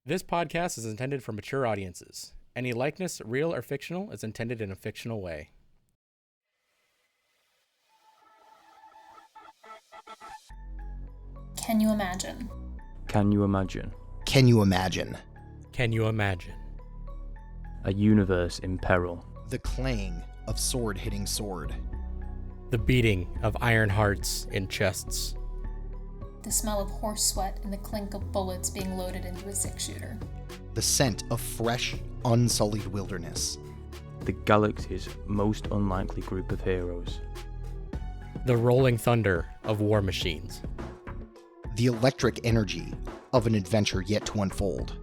This podcast is intended for mature audiences. Any likeness, real or fictional, is intended in a fictional way. Can you imagine? Can you imagine? Can you imagine? Can you imagine? A universe in peril. The clang of sword hitting sword. The beating of iron hearts in chests. The smell of horse sweat and the clink of bullets being loaded into a six-shooter. The scent of fresh, unsullied wilderness. The galaxy's most unlikely group of heroes. The rolling thunder of war machines. The electric energy of an adventure yet to unfold.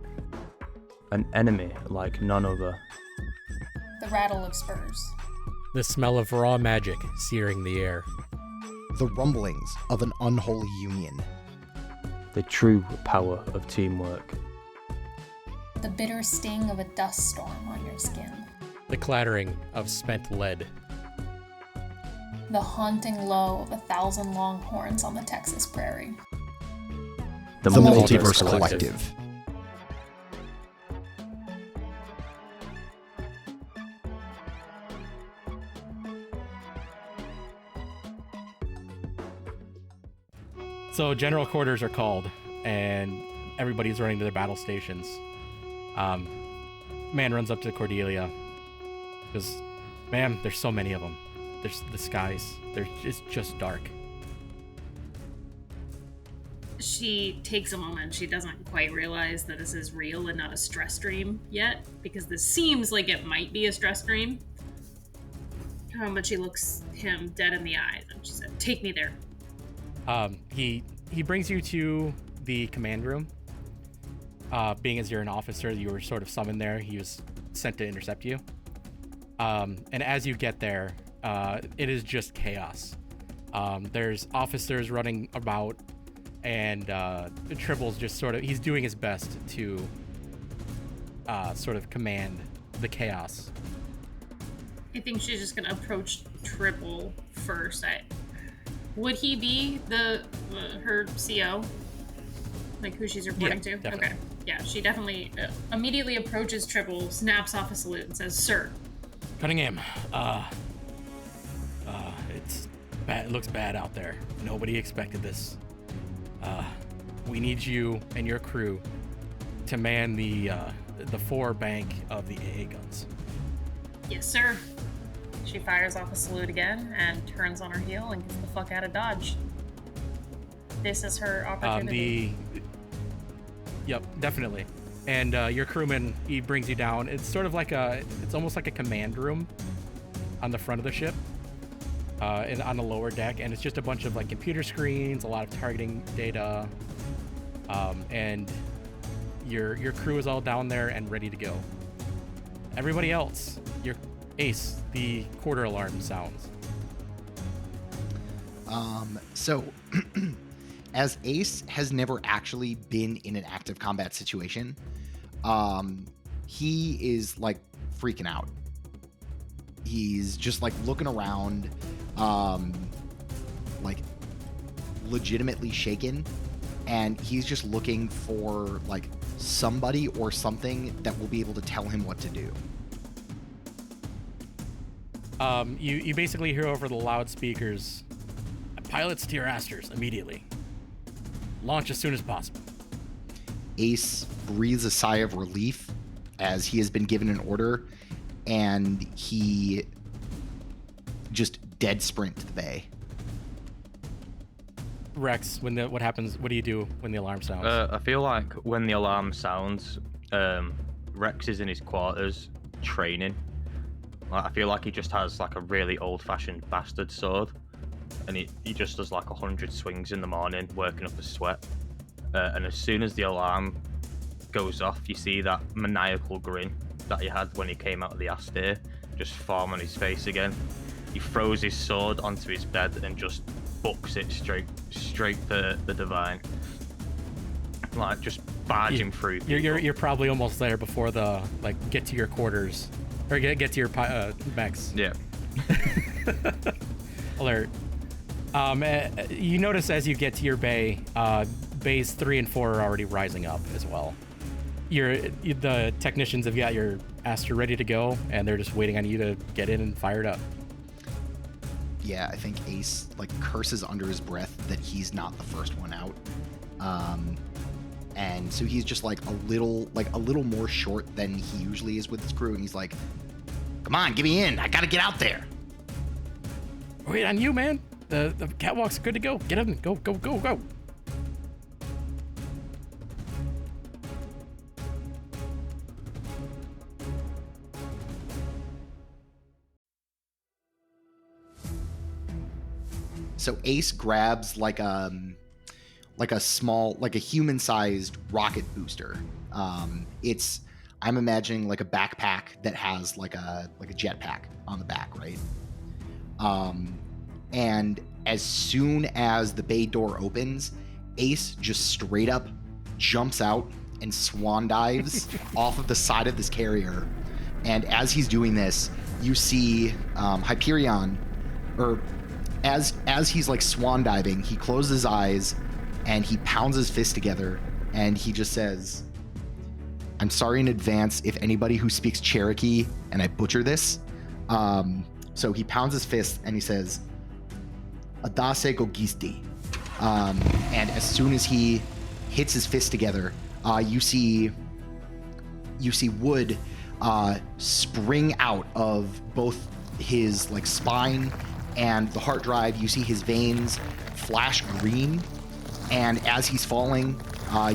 An enemy like none other. The rattle of spurs. The smell of raw magic searing the air. The rumblings of an unholy union. The true power of teamwork. The bitter sting of a dust storm on your skin. The clattering of spent lead. The haunting low of 1,000 longhorns on the Texas prairie. The Multiverse Collective. So general quarters are called, and everybody's running to their battle stations. Man runs up to Cordelia. Goes, "Ma'am, there's so many of them. There's the skies. It's just dark." She takes a moment. She doesn't quite realize that this is real and not a stress dream yet, because this seems like it might be a stress dream. But she looks him dead in the eyes and she said, "Take me there." He brings you to the command room. Being as you're an officer, you were sort of summoned there. He was sent to intercept you. And as you get there, it is just chaos. There's officers running about, and Tribble's just he's doing his best to sort of command the chaos. I think she's just gonna approach Tribble first. Would he be her CO? Like who she's reporting to? Definitely. Okay. Yeah, she definitely immediately approaches Tribble, snaps off a salute, and says, "Sir." Cunningham, it's bad. It looks bad out there. Nobody expected this. We need you and your crew to man the fore bank of the AA guns. "Yes, sir." She fires off a salute again and turns on her heel and gets the fuck out of Dodge. This is her opportunity. Yep, definitely. And your crewman, he brings you down. It's sort of like it's almost like a command room on the front of the ship, and on the lower deck, and it's just a bunch of like computer screens, a lot of targeting data, and your crew is all down there and ready to go. Everybody else, your Ace, the quarter alarm sounds. So as Ace has never actually been in an active combat situation, he is like freaking out. He's just like looking around, like legitimately shaken, and he's just looking for like somebody or something that will be able to tell him what to do. You basically hear over the loudspeakers, "Pilots to your Astirs immediately. Launch as soon as possible." Ace breathes a sigh of relief as he has been given an order, and he just dead sprint to the bay. Rex, what happens? What do you do when the alarm sounds? I feel like when the alarm sounds, Rex is in his quarters training. I feel like he just has like a really old-fashioned bastard sword, and he just does like 100 swings in the morning, working up a sweat. And as soon as the alarm goes off, you see that maniacal grin that he had when he came out of the Astir just form on his face again. He throws his sword onto his bed and just books it straight for the divine, like just barging through. You're probably almost there before the get to your quarters. Or get to your mechs. Yeah. Alert. You notice as you get to your bay, bays 3 and 4 are already rising up as well. the technicians have got your Astir ready to go, and they're just waiting on you to get in and fire it up. Yeah, I think Ace like curses under his breath that he's not the first one out. And so he's just like a little more short than he usually is with his crew, and he's like, "Come on, get me in. I gotta get out there." Wait on you, man. The catwalk's good to go. Get in. Go, go, go, go. So Ace grabs like a small, like a human-sized rocket booster. I'm imagining like a backpack that has like a jetpack on the back, right? And as soon as the bay door opens, Ace just straight up jumps out and swan dives off of the side of this carrier. And as he's doing this, you see Hyperion, or as he's like swan diving, he closes his eyes and he pounds his fist together and he just says, "I'm sorry in advance if anybody who speaks Cherokee and I butcher this." So he pounds his fist and he says, "Adase Gogisti." And as soon as he hits his fist together, you see wood spring out of both his like spine and the heart drive. You see his veins flash green, and as he's falling,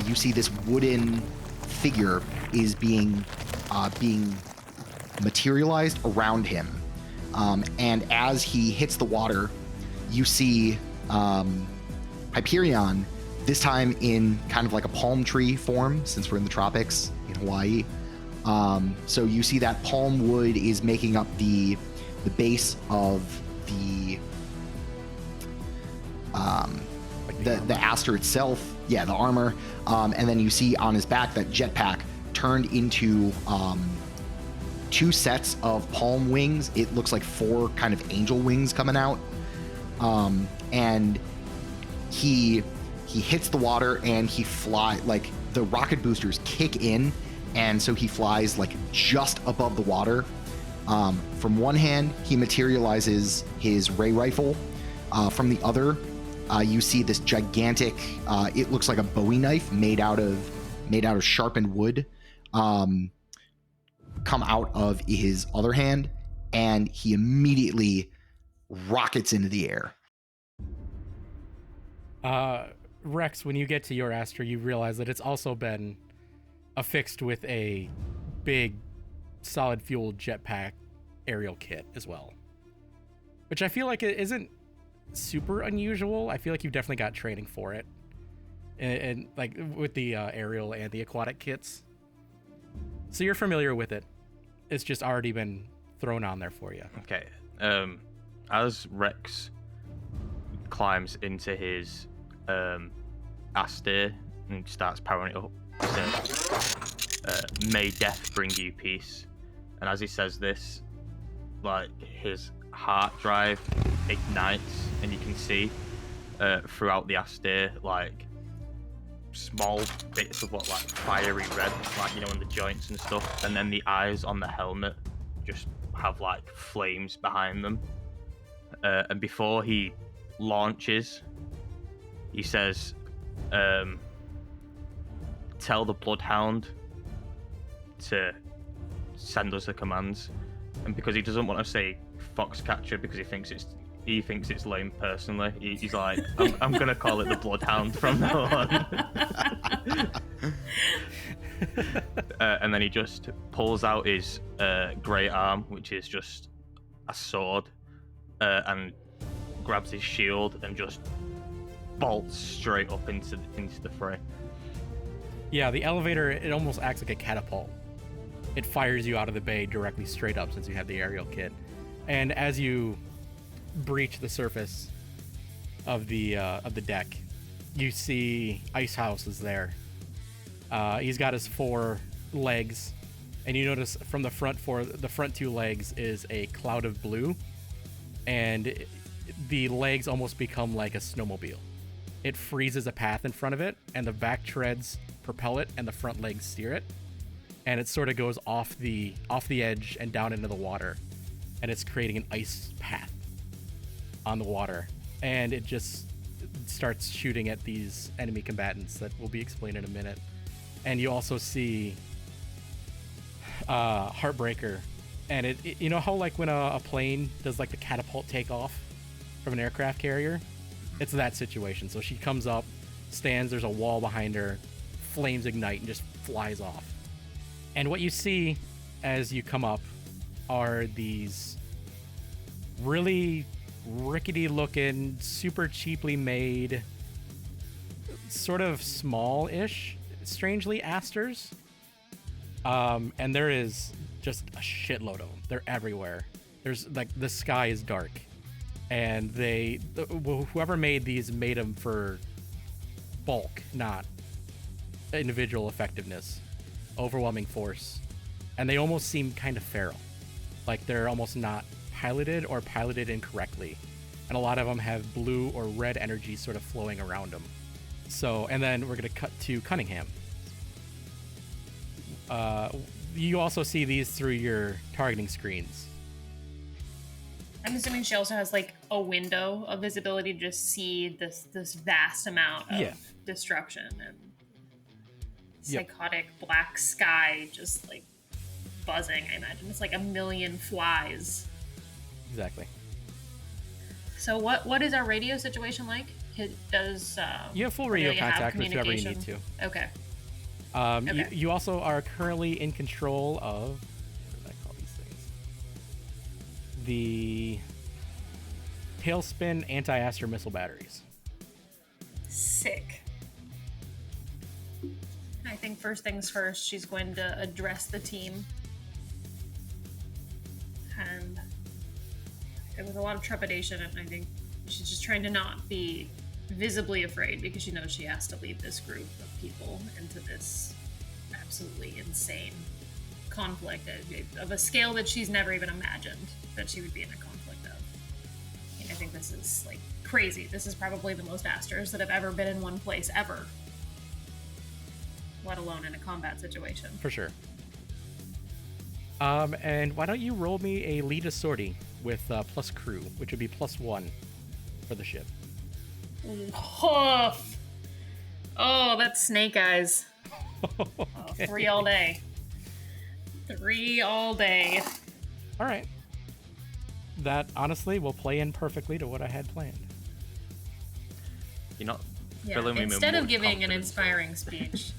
you see this wooden figure is being materialized around him. And as he hits the water, you see Hyperion, this time in kind of like a palm tree form, since we're in the tropics in Hawaii. So you see that palm wood is making up the base of the Astir itself. Yeah, the armor. And then you see on his back that jetpack turned into 2 sets of palm wings. It looks like 4 kind of angel wings coming out. And he hits the water and he fly, like the rocket boosters kick in, and so he flies like just above the water. From one hand, he materializes his ray rifle. From the other, you see this gigantic, it looks like a Bowie knife made out of sharpened wood, come out of his other hand, and he immediately rockets into the air. Rex, when you get to your Astir, you realize that it's also been affixed with a big solid fuel jetpack aerial kit as well, which I feel like it isn't super unusual. I feel like you've definitely got training for it, and like with the aerial and the aquatic kits, so you're familiar with it. It's just already been thrown on there for you. Okay. As Rex climbs into his Astir and starts powering it up, "May death bring you peace." And as he says this, like his heart drive ignites, and you can see throughout the Astir like small bits of what, like fiery red, like, you know, in the joints and stuff, and then the eyes on the helmet just have like flames behind them. And before he launches, he says, "Tell the Bloodhound to send us the commands." And because he doesn't want to say Foxcatcher because he thinks it's lame personally, he's like, I'm gonna call it the Bloodhound from now on. And then he just pulls out his great arm, which is just a sword, and grabs his shield and just bolts straight up into the fray. Yeah, the elevator, it almost acts like a catapult. It fires you out of the bay directly straight up since you have the aerial kit. And as you breach the surface of the deck, you see Icehouse is there. He's got his 4 legs, and you notice from the front 2 legs is a cloud of blue, and the legs almost become like a snowmobile. It freezes a path in front of it, and the back treads propel it, and the front legs steer it. and it sort of goes off the edge and down into the water, and it's creating an ice path on the water, and it just starts shooting at these enemy combatants that will be explained in a minute. And you also see Heartbreaker, and it you know how like when a plane does like the catapult takeoff from an aircraft carrier, it's that situation. So she comes up, stands, there's a wall behind her, flames ignite and just flies off. And what you see as you come up are these really rickety looking, super cheaply made, sort of small-ish, strangely, Astirs. And there is just a shitload of them. They're everywhere. There's like, the sky is dark, and whoever made these made them for bulk, not individual effectiveness, overwhelming force. And they almost seem kind of feral, like they're almost not piloted or piloted incorrectly, and a lot of them have blue or red energy sort of flowing around them. So, and then we're going to cut to Cunningham. You also see these through your targeting screens. I'm assuming she also has like a window of visibility to just see this vast amount of destruction and psychotic black sky just like buzzing. I imagine it's like a million flies. Exactly. So what is our radio situation like? Does you have full radio contact with whoever you need to. Okay. Okay. You also are currently in control of, what did I call these things? The Tailspin anti-Astir missile batteries. Sick. I think first things first, she's going to address the team. And there was a lot of trepidation, and I think she's just trying to not be visibly afraid because she knows she has to lead this group of people into this absolutely insane conflict of a scale that she's never even imagined that she would be in a conflict of. And I think this is like crazy. This is probably the most Astirs that have ever been in one place ever, let alone in a combat situation. For sure. And why don't you roll me a lead a sortie with plus crew, which would be +1 for the ship. Oh, that's snake eyes. Okay. 3 all day. 3 all day. All right. That honestly will play in perfectly to what I had planned. You're not Yeah, filling me with instead of more giving an confidence. inspiring speech.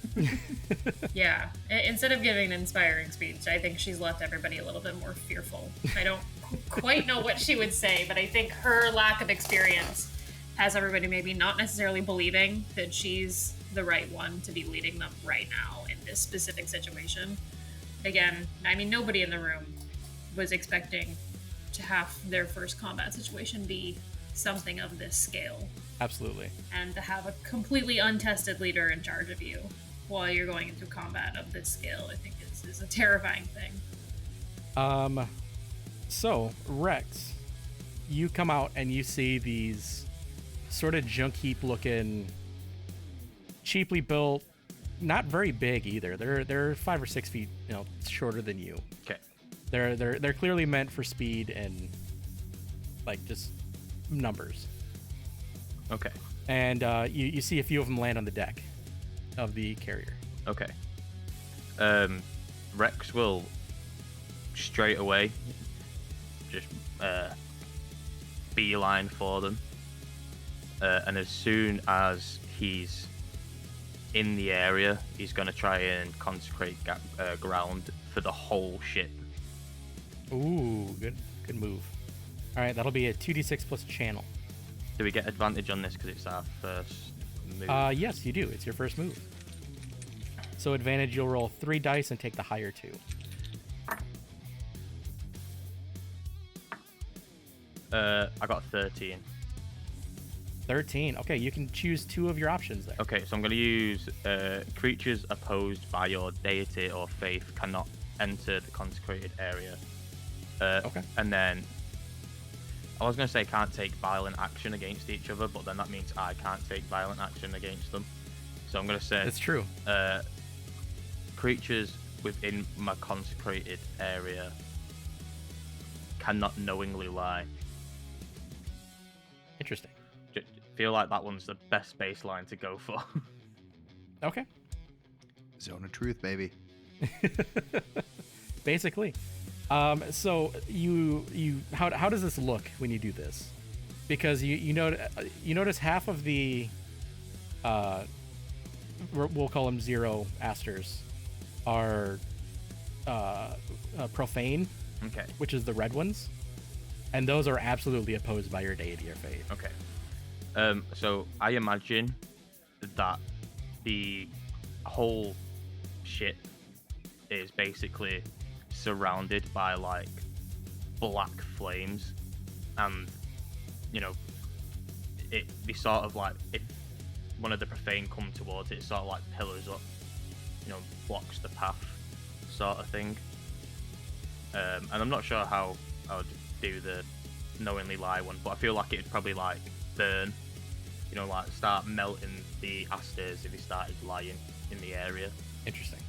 Yeah, instead of giving an inspiring speech, I think she's left everybody a little bit more fearful. I don't quite know what she would say, but I think her lack of experience has everybody maybe not necessarily believing that she's the right one to be leading them right now in this specific situation. Again, I mean, nobody in the room was expecting to have their first combat situation be something of this scale. Absolutely. And to have a completely untested leader in charge of you while you're going into combat of this scale, I think is a terrifying thing. So, Rex, you come out and you see these sort of junk heap looking, cheaply built, not very big either. They're 5 or 6 feet, shorter than you. Okay. They're clearly meant for speed and like just numbers. Okay. And you see a few of them land on the deck of the carrier. Okay. Rex will straight away just beeline for them. And as soon as he's in the area, he's going to try and consecrate ground for the whole ship. Ooh, good move. All right, that'll be a 2d6 plus channel. Do we get advantage on this because it's our first move? Yes, you do. It's your first move. So advantage, you'll roll 3 dice and take the higher 2. I got 13. 13. Okay, you can choose 2 of your options there. Okay, so I'm going to use creatures opposed by your deity or faith cannot enter the consecrated area. Okay. And then I was going to say can't take violent action against each other, but then that means I can't take violent action against them. So I'm going to say That's true. Creatures within my consecrated area cannot knowingly lie. Interesting. Feel like that one's the best baseline to go for. Okay. Zone of truth, baby. Basically. So how does this look when you do this? Because you notice half of the we'll call them zero Astirs are profane, Okay. which is the red ones, and those are absolutely opposed by your deity or faith. Okay. So I imagine that the whole ship is basically surrounded by like black flames, and it be sort of like if one of the profane come towards it, sort of like pillars up, blocks the path, sort of thing. And I'm not sure how I would do the knowingly lie one, but I feel like it'd probably like burn, like start melting the Astirs if he started lying in the area. Interesting.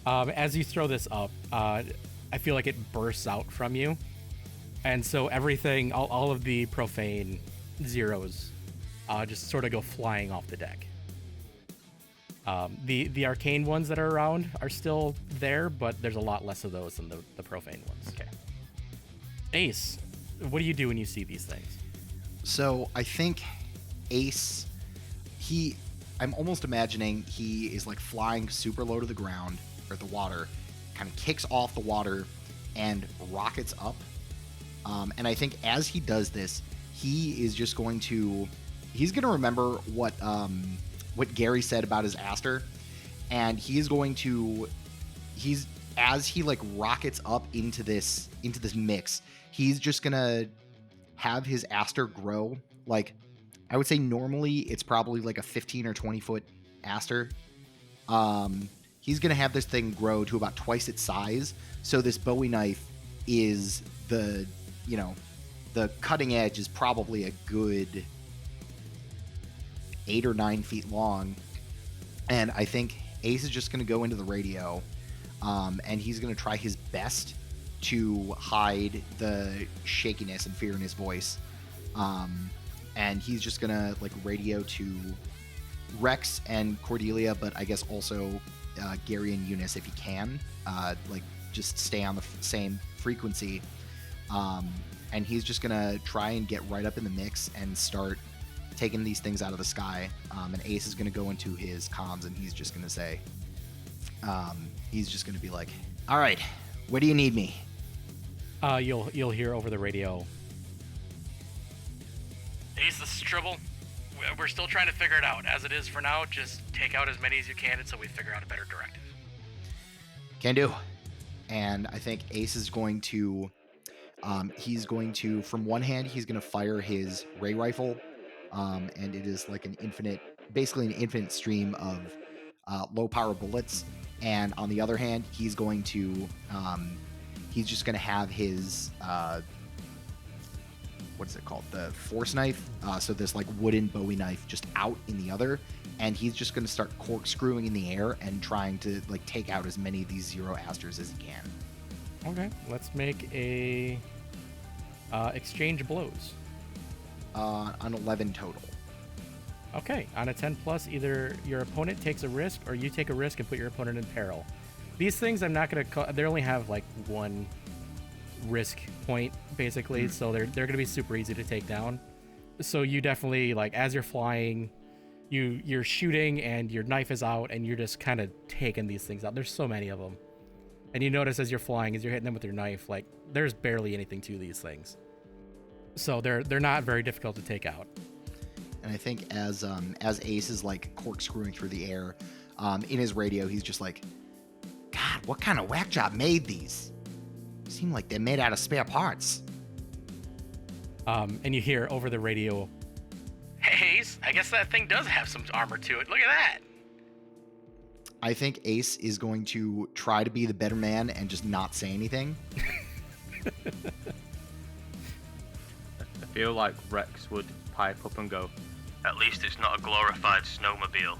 As you throw this up, I feel like it bursts out from you, and so everything, all of the profane zeros, just sort of go flying off the deck. The arcane ones that are around are still there, but there's a lot less of those than the profane ones. Okay. Ace, what do you do when you see these things? So I think Ace, I'm almost imagining he is like flying super low to the ground, or the water, kind of kicks off the water and rockets up. And I think as he does this, he's going to remember what Gary said about his Astir, and as he like rockets up into this mix, he's just gonna have his Astir grow. Like, I would say normally it's probably like a 15 or 20 foot Astir. He's gonna have this thing grow to about twice its size. So this Bowie knife is the cutting edge is probably a good 8 or 9 feet long. And I think Ace is just going to go into the radio, and he's going to try his best to hide the shakiness and fear in his voice. And he's just going to like radio to Rex and Cordelia, but I guess also Gary and Eunice if he can, like just stay on the same frequency. And he's just going to try and get right up in the mix and start taking these things out of the sky. And Ace is going to go into his comms, and he's just going to say, he's just going to be like, all right, where do you need me? You'll hear over the radio, Ace, this is Tribble. We're still trying to figure it out. As it is for now, just take out as many as you can until we figure out a better directive. Can do. And I think Ace is going to, from one hand, he's going to fire his ray rifle. And it is like basically an infinite stream of low power bullets. And on the other hand, he's just going to have his, what is it called? The force knife. So this like wooden Bowie knife just out in the other. And he's just going to start corkscrewing in the air and trying to like take out as many of these zero Astirs as he can. Okay, let's make a exchange blows. On 11 total. Okay, on a 10 plus, either your opponent takes a risk or you take a risk and put your opponent in peril. These things I'm not going to they only have like one risk point basically, so they're going to be super easy to take down. So you definitely, like, as you're flying, you're shooting and your knife is out and you're just kind of taking these things out. There's so many of them. And you notice as you're flying, as you're hitting them with your knife, like there's barely anything to these things. So they're not very difficult to take out. And I think as Ace is like corkscrewing through the air, in his radio, he's just like, God, what kind of whack job made these? Seem like they're made out of spare parts. And you hear over the radio, hey, Ace, I guess that thing does have some armor to it. Look at that. I think Ace is going to try to be the better man and just not say anything. I feel like Rex would pipe up and go, at least it's not a glorified snowmobile.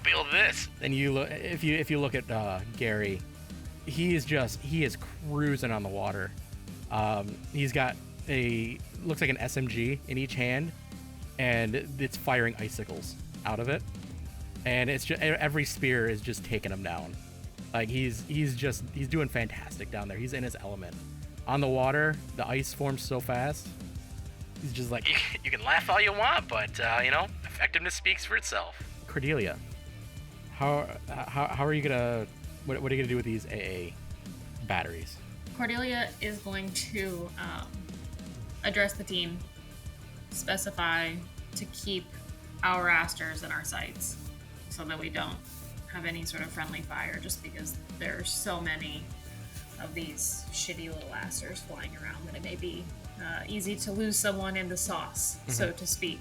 feel this. And you look, if you look at Gary, he is cruising on the water. He's got looks like an SMG in each hand, and it's firing icicles out of it. And it's just every spear is just taking him down. Like he's doing fantastic down there. He's in his element. On the water, the ice forms so fast. He's just like, You can laugh all you want, but effectiveness speaks for itself. Cordelia, how are you gonna what are you gonna do with these AA batteries? Cordelia is going to address the team, specify to keep our Astirs in our sights so that we don't have any sort of friendly fire, just because there's so many of these shitty little Astirs flying around that it may be easy to lose someone in the sauce, so to speak.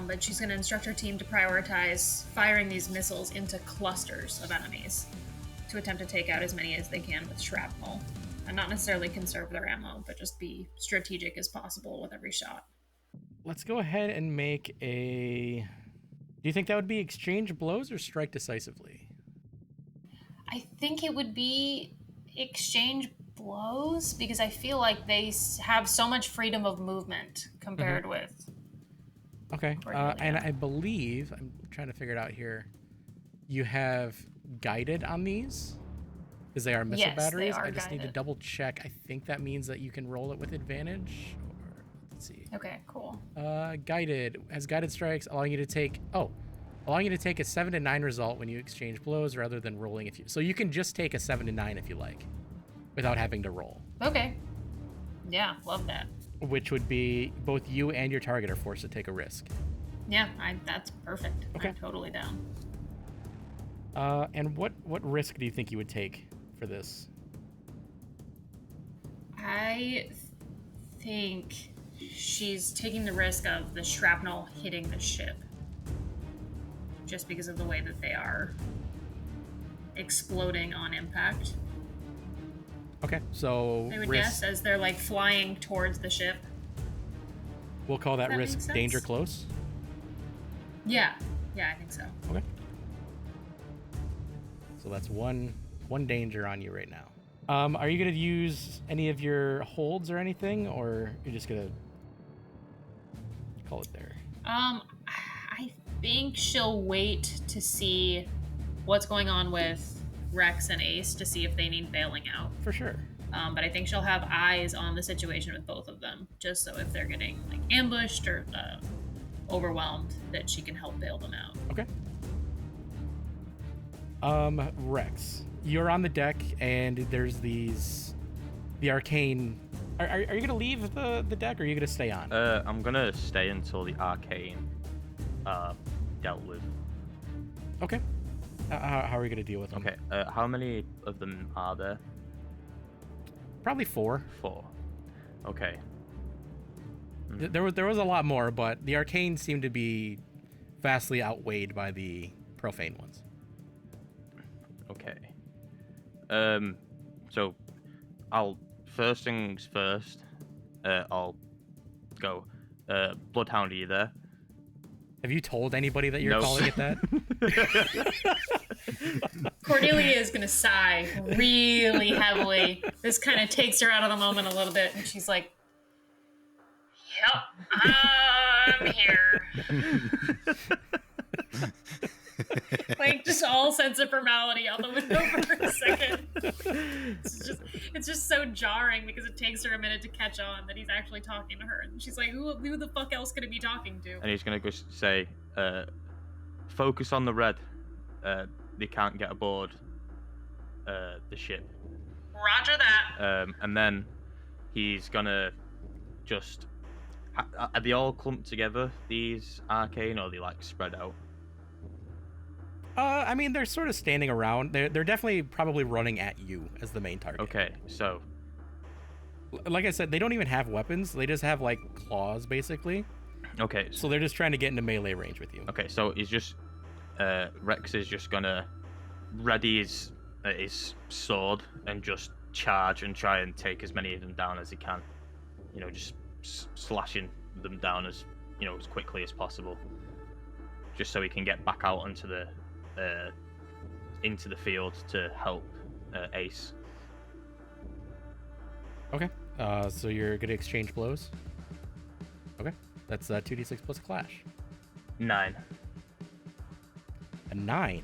But she's going to instruct her team to prioritize firing these missiles into clusters of enemies to attempt to take out as many as they can with shrapnel, and not necessarily conserve their ammo, but just be strategic as possible with every shot. Let's go ahead and make a... Do you think that would be exchange blows or strike decisively? I think it would be exchange blows, because I feel like they have so much freedom of movement compared with... Okay, and I believe, I'm trying to figure it out here, you have guided on these? Because they are missile batteries. They are I just need to guided. double check. I think that means that you can roll it with advantage. Or, let's see. Okay, cool. Guided has guided strikes, allowing you to take a 7 to 9 result when you exchange blows, rather than rolling so you can just take a 7 to 9 if you like, without having to roll. Okay. Yeah, love that. Which would be both you and your target are forced to take a risk. Yeah, that's perfect. Okay. I'm totally down. And what risk do you think you would take for this? I think she's taking the risk of the shrapnel hitting the ship, just because of the way that they are exploding on impact. Okay, so I would risk, guess, as they're like flying towards the ship. we'll call that Does that risk make sense? danger close. Yeah, I think so. Okay. So that's one danger on you right now. Are you gonna use any of your holds or anything, or you're just gonna call it there? I think she'll wait to see what's going on with Rex and Ace to see if they need bailing out. For sure. But I think she'll have eyes on the situation with both of them, just so if they're getting like ambushed or overwhelmed, that she can help bail them out. Okay. Rex, you're on the deck, and there's the arcane. Are you gonna leave the deck, or are you gonna stay on? I'm gonna stay until the arcane dealt with. Okay. How are we gonna deal with them? Okay. How many of them are there? Probably 4. 4. Okay. There was a lot more, but the arcane seemed to be vastly outweighed by the profane ones. Okay. So I'll first things first. I'll go. Bloodhound, are you there? Have you told anybody that you're No. calling it that? Cordelia is gonna sigh really heavily. This kind of takes her out of the moment a little bit, and she's like, "Yep, I'm here." Like, just all sense of formality out the window for a second. It's just so jarring, because it takes her a minute to catch on that he's actually talking to her, and she's like, "Who the fuck else could it be talking to?" And he's gonna go say, "Focus on the red. They can't get aboard the ship." Roger that. And then he's gonna just. Are they all clumped together, these arcane, or are they like spread out? I mean, they're sort of standing around. They're definitely probably running at you as the main target. Okay, so Like I said, they don't even have weapons. They just have like claws, basically. okay, So they're just trying to get into melee range with you. okay, so he's just Rex is just gonna ready his sword and just charge and try and take as many of them down as he can. Just slashing them down as as quickly as possible. just so he can get back out onto the into the field to help Ace. Okay. So you're gonna exchange blows. Okay. That's 2d6 plus clash. 9. A 9.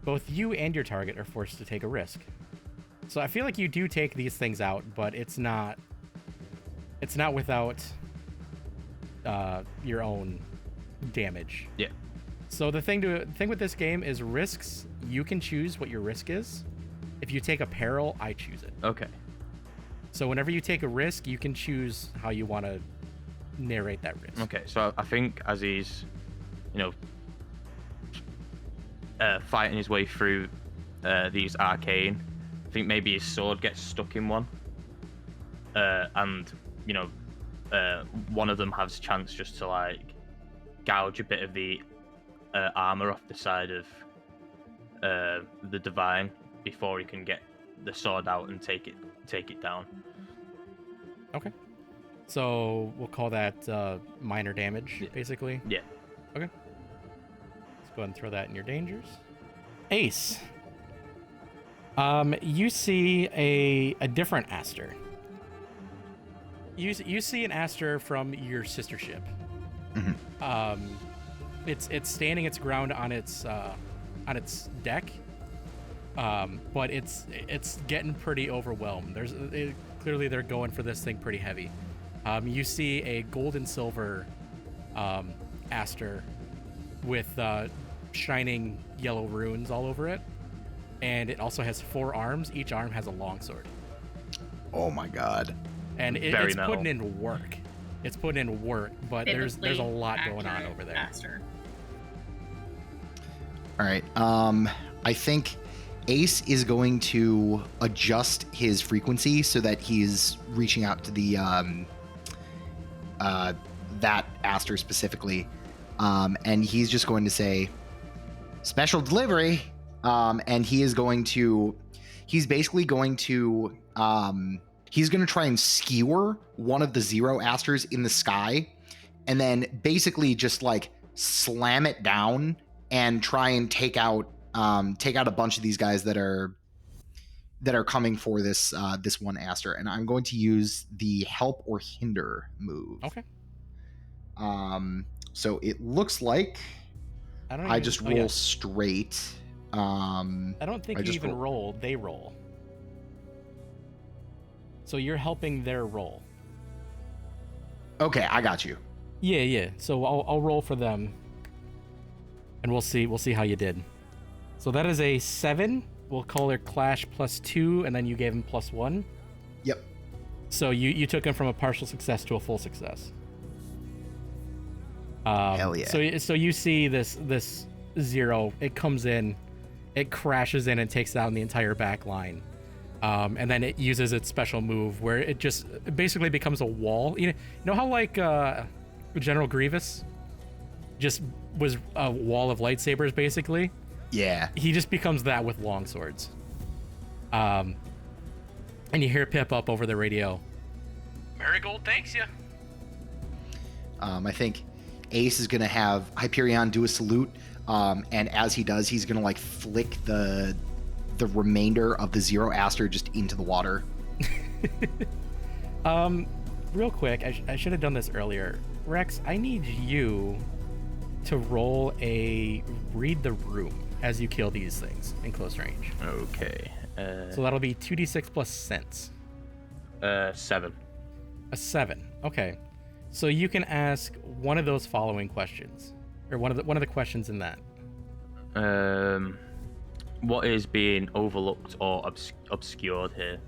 Both you and your target are forced to take a risk. So I feel like you do take these things out, but it's not without your own damage. Yeah. So the thing with this game is risks. You can choose what your risk is. If you take a peril, I choose it. Okay. So whenever you take a risk, you can choose how you want to narrate that risk. Okay, so I think as he's, fighting his way through these arcane, I think maybe his sword gets stuck in one, and one of them has a chance just to like gouge a bit of the armor off the side of the divine before he can get the sword out and take it down. Okay. So we'll call that minor damage, basically. Yeah. Okay. Let's go ahead and throw that in your dangers. Ace. You see a different Astir. You see an Astir from your sister ship. Mm-hmm. It's standing its ground on its deck. But it's getting pretty overwhelmed. Clearly they're going for this thing pretty heavy. You see a gold and silver Astir with shining yellow runes all over it, and it also has 4 arms. Each arm has a longsword. Oh my god! And it's putting in work. It's putting in work, but there's a lot going on over there. Astir. All right. I think Ace is going to adjust his frequency so that he's reaching out to the that Astir specifically, and he's just going to say special delivery, and he's basically going to try and skewer one of the 0 Astirs in the sky, and then basically just like slam it down and try and take out a bunch of these guys that are coming for this one Astir, and I'm going to use the help or hinder move. Okay. So it looks like I just roll straight. I don't think you even roll. They roll. So you're helping their roll. Okay, I got you. Yeah. So I'll roll for them, and we'll see how you did. So that is a 7. We'll call her clash +2, and then you gave him +1. Yep. So you took him from a partial success to a full success. Hell yeah. So you see this 0. It comes in, it crashes in and takes down the entire back line. And then it uses its special move where it just basically becomes a wall. You know how like General Grievous just was a wall of lightsabers basically? Yeah. He just becomes that with long swords. And you hear Pip up over the radio. Marigold thanks you. I think Ace is going to have Hyperion do a salute, and as he does, he's going to like flick the remainder of the 0 Astir just into the water. Real quick, I should have done this earlier. Rex, I need you to roll a read the room as you kill these things in close range. Okay. So that'll be 2d6 plus sense. 7. A 7. Okay. So you can ask one of those following questions, or one of the questions in that. What is being overlooked or obscured here?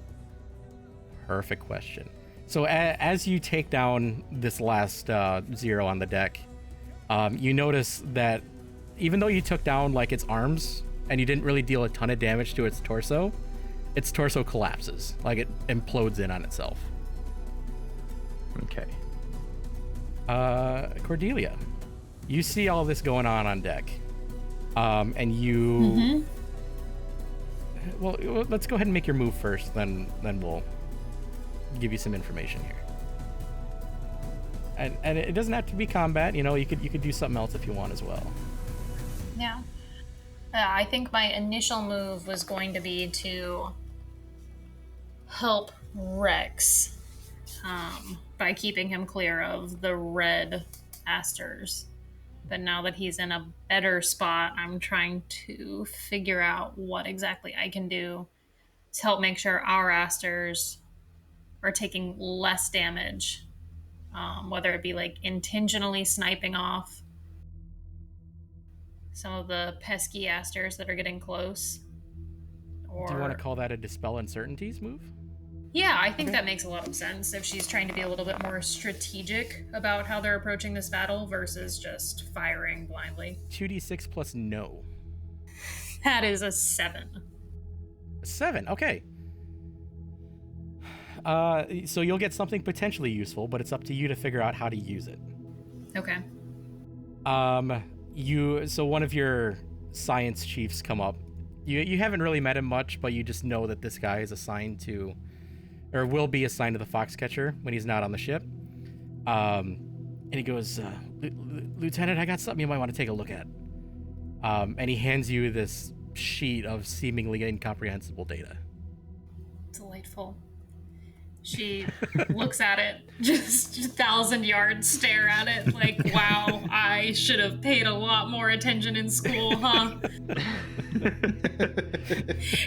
Perfect question. So as you take down this last 0 on the deck, you notice that even though you took down like its arms and you didn't really deal a ton of damage to its torso collapses, like it implodes in on itself. Okay. Cordelia, you see all this going on deck, and you. Well, let's go ahead and make your move first, then we'll give you some information here. and it doesn't have to be combat. You know, you could do something else if you want as well. Yeah. I think my initial move was going to be to help Rex by keeping him clear of the red Astirs. But now that he's in a better spot, I'm trying to figure out what exactly I can do to help make sure our Astirs are taking less damage, whether it be like intentionally sniping off some of the pesky Astirs that are getting close. Or... Do you want to call that a Dispel Uncertainties move? Yeah, I think that makes a lot of sense if she's trying to be a little bit more strategic about how they're approaching this battle versus just firing blindly. 2d6 plus no. That is a 7. 7, okay. So you'll get something potentially useful, but it's up to you to figure out how to use it. Okay. So one of your science chiefs come up. You haven't really met him much, but you just know that this guy is assigned to, or will be assigned to the Foxcatcher when he's not on the ship. And he goes, Lieutenant, I got something you might want to take a look at. And he hands you this sheet of seemingly incomprehensible data. Delightful. She looks at it, just 1,000-yard stare at it, like, wow, I should have paid a lot more attention in school, huh?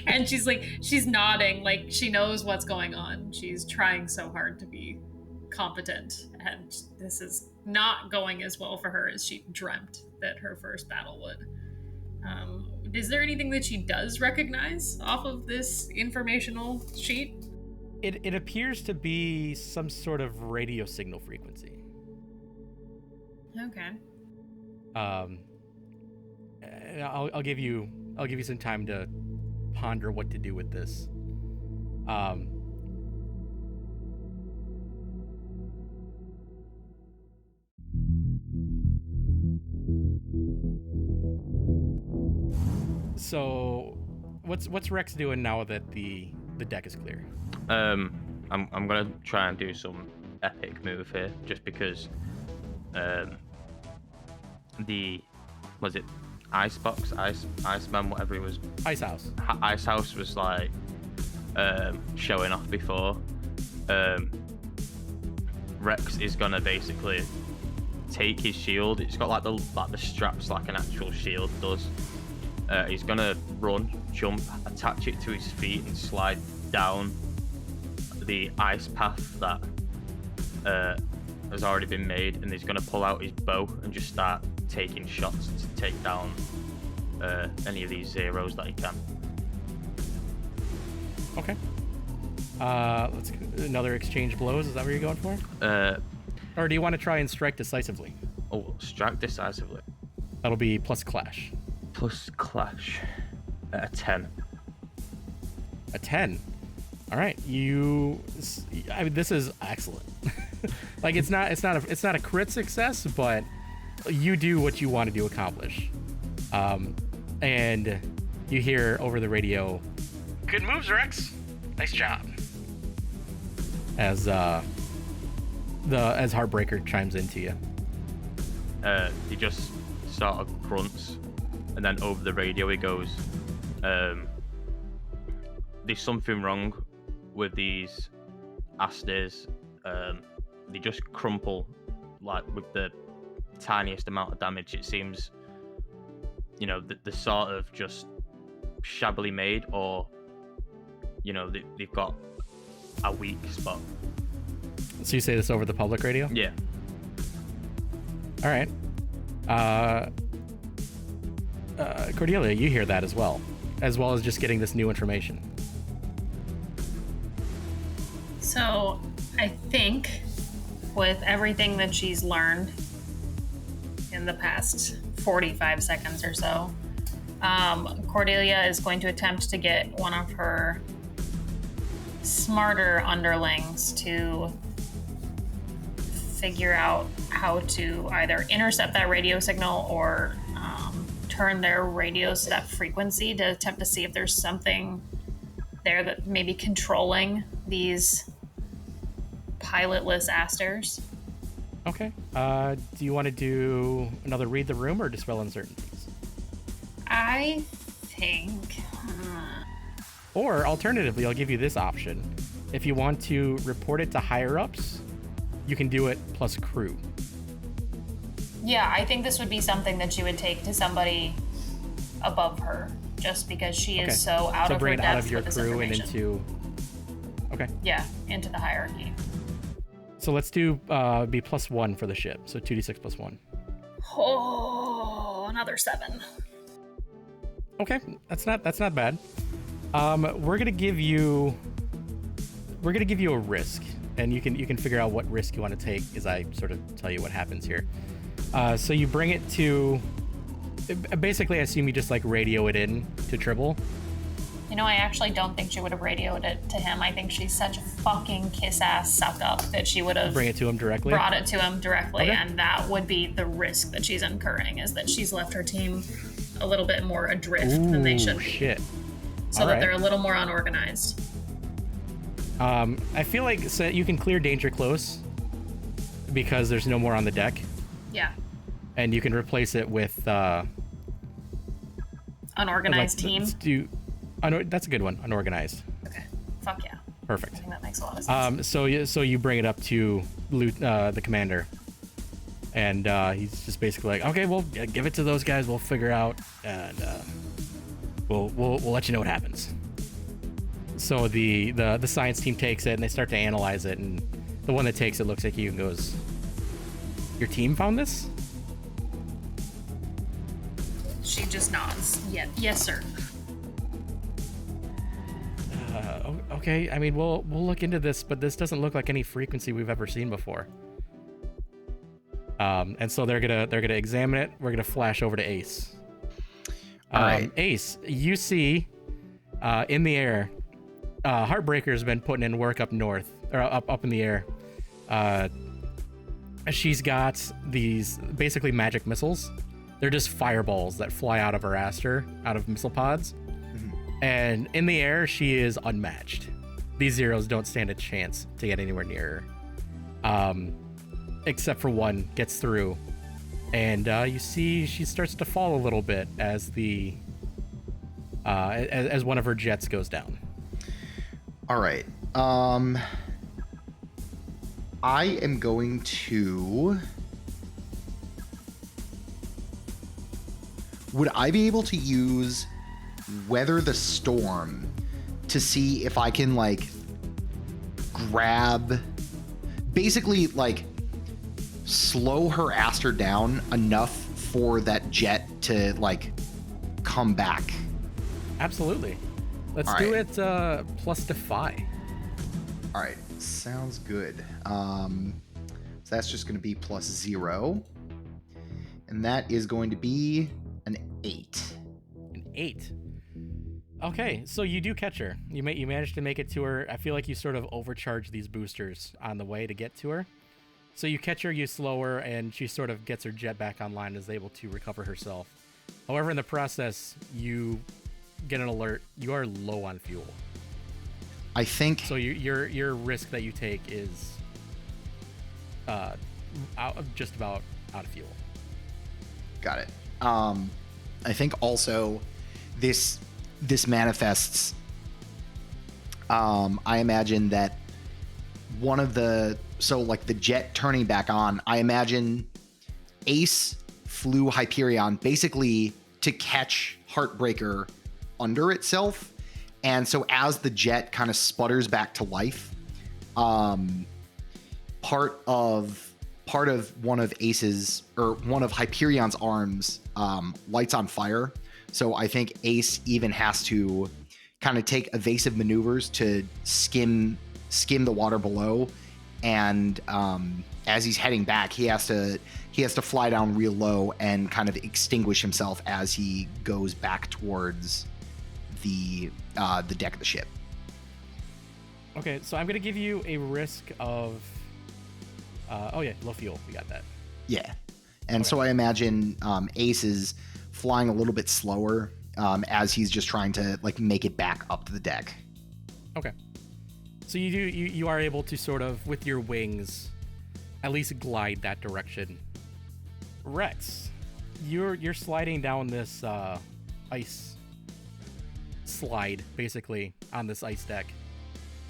And she's nodding, like she knows what's going on. She's trying so hard to be competent, and this is not going as well for her as she dreamt that her first battle would. Is there anything that she does recognize off of this informational sheet? It appears to be some sort of radio signal frequency. Okay. I'll give you some time to ponder what to do with this. So, what's Rex doing now that the deck is clear? I'm gonna try and do some epic move here, just because the was it Iceman, whatever it was, Ice House. Ice House was like showing off before. Rex is gonna basically take his shield. It's got like the straps like an actual shield does. He's gonna run, jump, attach it to his feet, and slide down the ice path that has already been made, and he's going to pull out his bow and just start taking shots to take down any of these zeros that he can. Okay. Let's another exchange blows. Is that what you're going for? Or do you want to try and strike decisively? Oh, strike decisively. That'll be plus clash. Plus clash. A 10. A 10. All right, this is excellent. Like it's not a crit success, but you do what you wanted to accomplish. And you hear over the radio, Good moves, Rex. Nice job. as Heartbreaker chimes into you. He just sort of grunts, and then over the radio he goes, there's something wrong with these Astirs. They just crumple like with the tiniest amount of damage. It seems, they're sort of just shabbily made, or they've got a weak spot. So you say this over the public radio? Yeah. All right. Cordelia, you hear that as well as just getting this new information. So I think with everything that she's learned in the past 45 seconds or so, Cordelia is going to attempt to get one of her smarter underlings to figure out how to either intercept that radio signal or turn their radios to that frequency to attempt to see if there's something there that may be controlling these pilotless Astirs. Okay. Do you want to do another read the room or dispel uncertainties? I think. Or alternatively, I'll give you this option. If you want to report it to higher ups, you can do it plus crew. Yeah, I think this would be something that she would take to somebody above her, just because she is so out so of her bring it out depth of your with this crew and information. into. Okay. Yeah, into the hierarchy. So let's do be +1 for the ship. So 2d6 + 1. Oh, another 7. Okay, that's not bad. We're gonna give you a risk, and you can figure out what risk you want to take as I sort of tell you what happens here. So you bring it to. Basically, I assume you just like radio it in to Tribble. You know, I actually don't think she would have radioed it to him. I think she's such a fucking kiss-ass suck-up that she would have Bring it to him directly. brought it to him directly, Okay. and that would be the risk that she's incurring, is that she's left her team a little bit more adrift than they should be. Shit. So All that right. they're a little more unorganized. I feel like so you can clear danger close because there's no more on the deck, Yeah. and you can replace it with Unorganized team. That's a good one. Unorganized. Okay. Fuck yeah. I Perfect. think that makes a lot of sense. So you bring it up to the commander, and he's just basically like, okay, well, give it to those guys. We'll figure out, and we'll let you know what happens. So the science team takes it and they start to analyze it, and the one that takes it looks at you and goes, "Your team found this?" She just nods. Yeah. Yes, sir. Okay. I mean, we'll look into this, but this doesn't look like any frequency we've ever seen before. And so they're gonna examine it. We're gonna flash over to Ace. All right. Ace, you see in the air, Heartbreaker's been putting in work up north, or up in the air. She's got these basically magic missiles. They're just fireballs that fly out of her Astir, out of missile pods. And in the air, she is unmatched. These zeros don't stand a chance to get anywhere near her. Except for one gets through. And you see she starts to fall a little bit as as one of her jets goes down. All right. I am going to... Would I be able to use Weather the Storm to see if I can, like, grab... Basically, like, slow her Astir down enough for that jet to, like, come back? Absolutely. Let's All do right. it plus Defy. All right, sounds good. So that's just going to be +0. And that is going to be an 8. An 8. Okay, so you do catch her. You managed to make it to her. I feel like you sort of overcharge these boosters on the way to get to her. So you catch her, you slow her, and she sort of gets her jet back online and is able to recover herself. However, in the process, you get an alert. You are low on fuel. I think... So your risk that you take is just about out of fuel. Got it. I think also this manifests... I imagine that one of the... So, like, the jet turning back on, I imagine Ace flew Hyperion basically to catch Heartbreaker under itself. And so as the jet kind of sputters back to life, part of one of Ace's, or one of Hyperion's arms lights on fire. So I think Ace even has to kind of take evasive maneuvers to skim the water below. And as he's heading back, he has to fly down real low and kind of extinguish himself as he goes back towards the deck of the ship. Okay, so I'm gonna give you a risk of low fuel. We got that. Yeah, and so I imagine Ace is flying a little bit slower as he's just trying to, like, make it back up to the deck. Okay. So you are able to sort of, with your wings, at least glide that direction. Rex, you're sliding down this ice slide, basically, on this ice deck.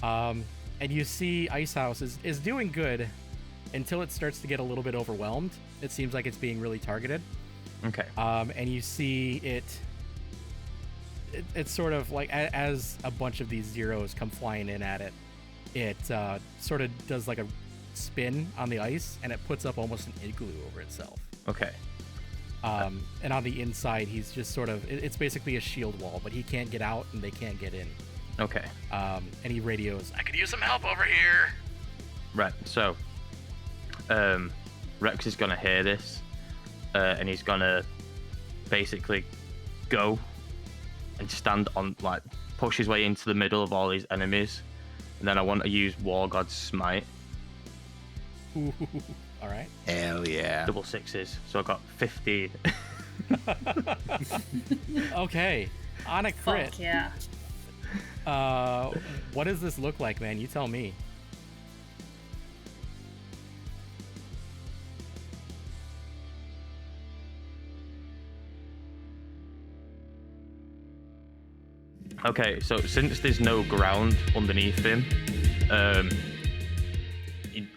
And you see Ice House is doing good until it starts to get a little bit overwhelmed. It seems like it's being really targeted. Okay. And you see it's sort of like as a bunch of these zeros come flying in at it, it sort of does like a spin on the ice, and it puts up almost an igloo over itself. Okay. And on the inside, he's just sort of, it's basically a shield wall, but he can't get out and they can't get in. Okay. And he radios, I could use some help over here. Right. So, Rex is gonna hear this, and he's gonna basically go and stand on, like, push his way into the middle of all these enemies, and then I want to use War God's Smite. Ooh, all right. Hell yeah. Double sixes, so I got 15. Okay, on a crit. Fuck yeah. What does this look like, man? You tell me. Okay, so since there's no ground underneath him,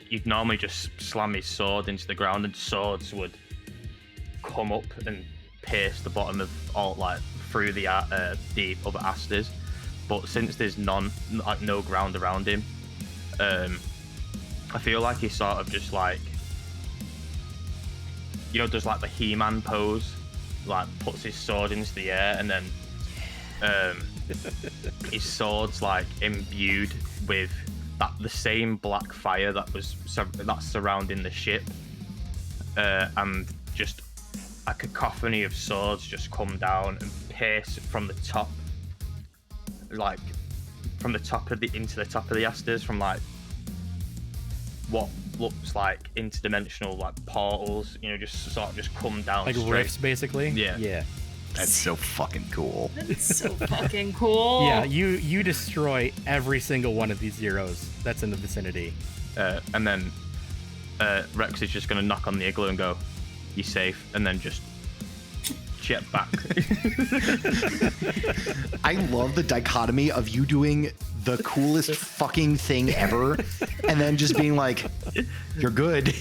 he'd normally just slam his sword into the ground, and swords would come up and pierce the bottom of all, like, through the other Astirs. But since there's no ground around him, I feel like he sort of just, like, does like the He-Man pose, like puts his sword into the air, and then his sword's like imbued with the same black fire that's surrounding the ship, and just a cacophony of swords just come down and pierce from the top, like from the top of into the top of the Astirs, from like what looks like interdimensional like portals, just sort of just come down like straight. rifts, basically. Yeah. That's so fucking cool. That's so fucking cool. Yeah, you destroy every single one of these zeros that's in the vicinity. And then Rex is just going to knock on the igloo and go, "You safe?" and then just jet back. I love the dichotomy of you doing the coolest fucking thing ever and then just being like, "You're good."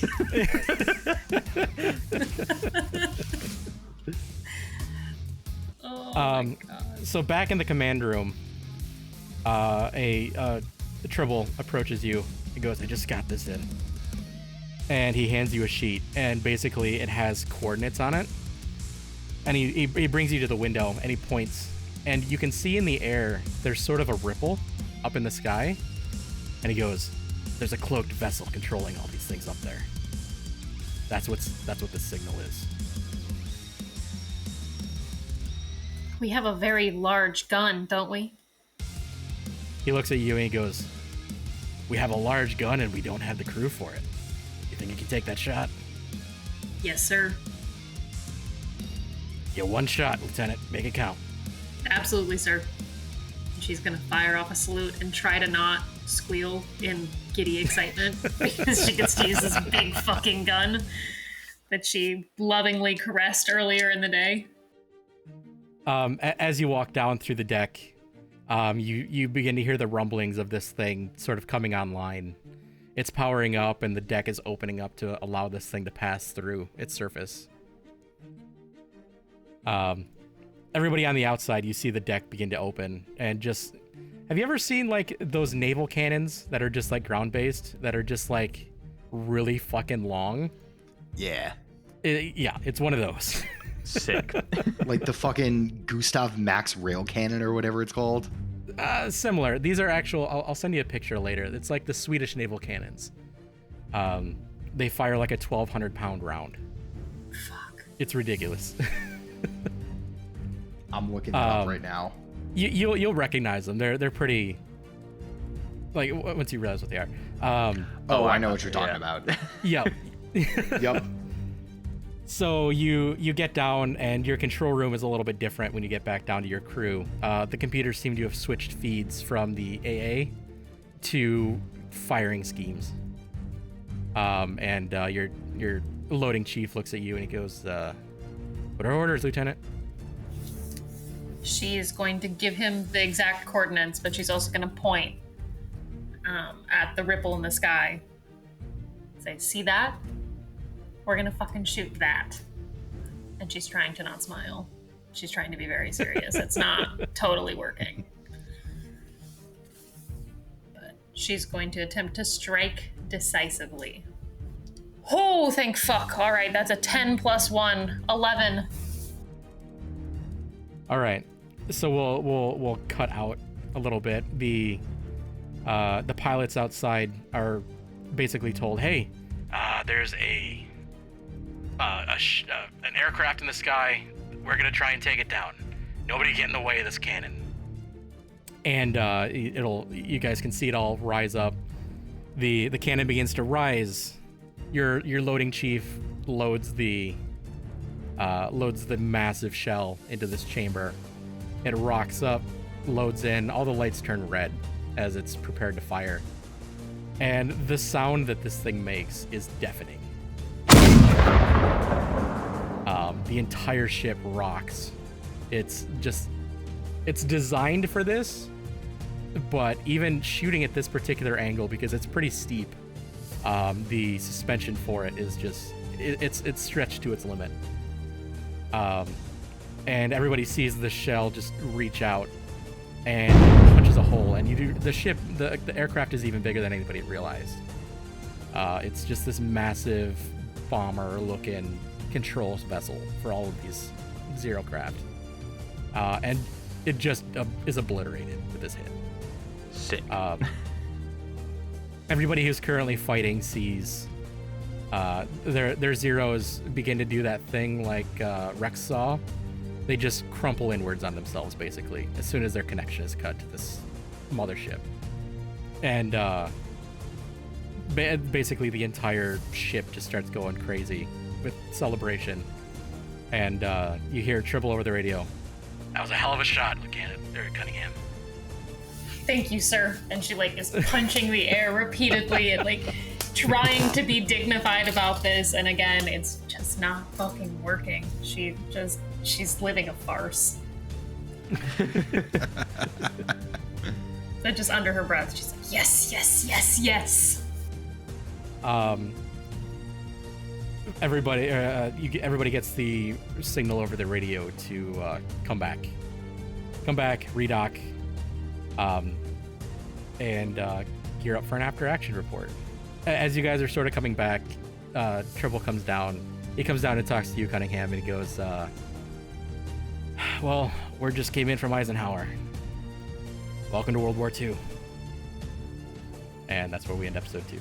Oh my God. So back in the command room, a Tribble approaches you and goes, "I just got this in." And he hands you a sheet, and basically it has coordinates on it. And he brings you to the window, and he points, and you can see in the air there's sort of a ripple up in the sky. And he goes, "There's a cloaked vessel controlling all these things up there. That's what this signal is." We have a very large gun, don't we? He looks at you and he goes, "We have a large gun and we don't have the crew for it. You think you can take that shot?" Yes, sir. Get one shot, Lieutenant. Make it count. Absolutely, sir. She's gonna fire off a salute and try to not squeal in giddy excitement because she gets to use this big fucking gun that she lovingly caressed earlier in the day. As you walk down through the deck, you begin to hear the rumblings of this thing sort of coming online. It's powering up, and the deck is opening up to allow this thing to pass through its surface. Everybody on the outside, you see the deck begin to open, and just... Have you ever seen, like, those naval cannons that are just, like, ground-based, that are just, like, really fucking long? Yeah. Yeah, it's one of those. Sick. Like the fucking Gustav Max rail cannon or whatever it's called. Similar. These are actual... I'll send you a picture later. It's like the Swedish naval cannons. They fire like a 1,200-pound round. Fuck. It's ridiculous. I'm looking that up right now. You'll recognize them. They're pretty... Like, once you realize what they are. I know what you're talking about. Yep. Yep. So you get down, and your control room is a little bit different when you get back down to your crew. The computers seem to have switched feeds from the AA to firing schemes. And your loading chief looks at you and he goes, "What are orders, Lieutenant?" She's going to give him the exact coordinates, but she's also going to point at the ripple in the sky. Say, "See that? We're going to fucking shoot that." And she's trying to not smile. She's trying to be very serious. It's not totally working. But she's going to attempt to strike decisively. Oh, thank fuck. All right, that's a 10 plus 1, 11. All right, so we'll cut out a little bit. The pilots outside are basically told, "Hey, there's an aircraft in the sky. We're gonna try and take it down. Nobody get in the way of this cannon." And you guys can see it all rise up. The cannon begins to rise. Your loading chief loads the massive shell into this chamber. It rocks up, loads in. All the lights turn red as it's prepared to fire. And the sound that this thing makes is deafening. The entire ship rocks. It's designed for this, but even shooting at this particular angle, because it's pretty steep, the suspension for it is just it's stretched to its limit. And everybody sees the shell just reach out and punches a hole, and the aircraft is even bigger than anybody realized. It's just this massive bomber-looking controls vessel for all of these Zero craft, and it just is obliterated with this hit. Sick. Everybody who's currently fighting sees their Zeros begin to do that thing like Rex saw. They just crumple inwards on themselves, basically, as soon as their connection is cut to this mothership. And basically the entire ship just starts going crazy with celebration. And you hear Tribble over the radio. That was a hell of a shot, Cunningham. Thank you, sir. And she is punching the air repeatedly and trying to be dignified about this. And again, it's just not fucking working. She's living a farce. So just under her breath, she's like, yes, yes, yes, yes. Everybody gets the signal over the radio to come back, redock, and gear up for an after-action report. As you guys are sort of coming back, Tribble comes down. He comes down and talks to you, Cunningham, and he goes, "Well, word just came in from Eisenhower. Welcome to World War II." And that's where we end episode 2.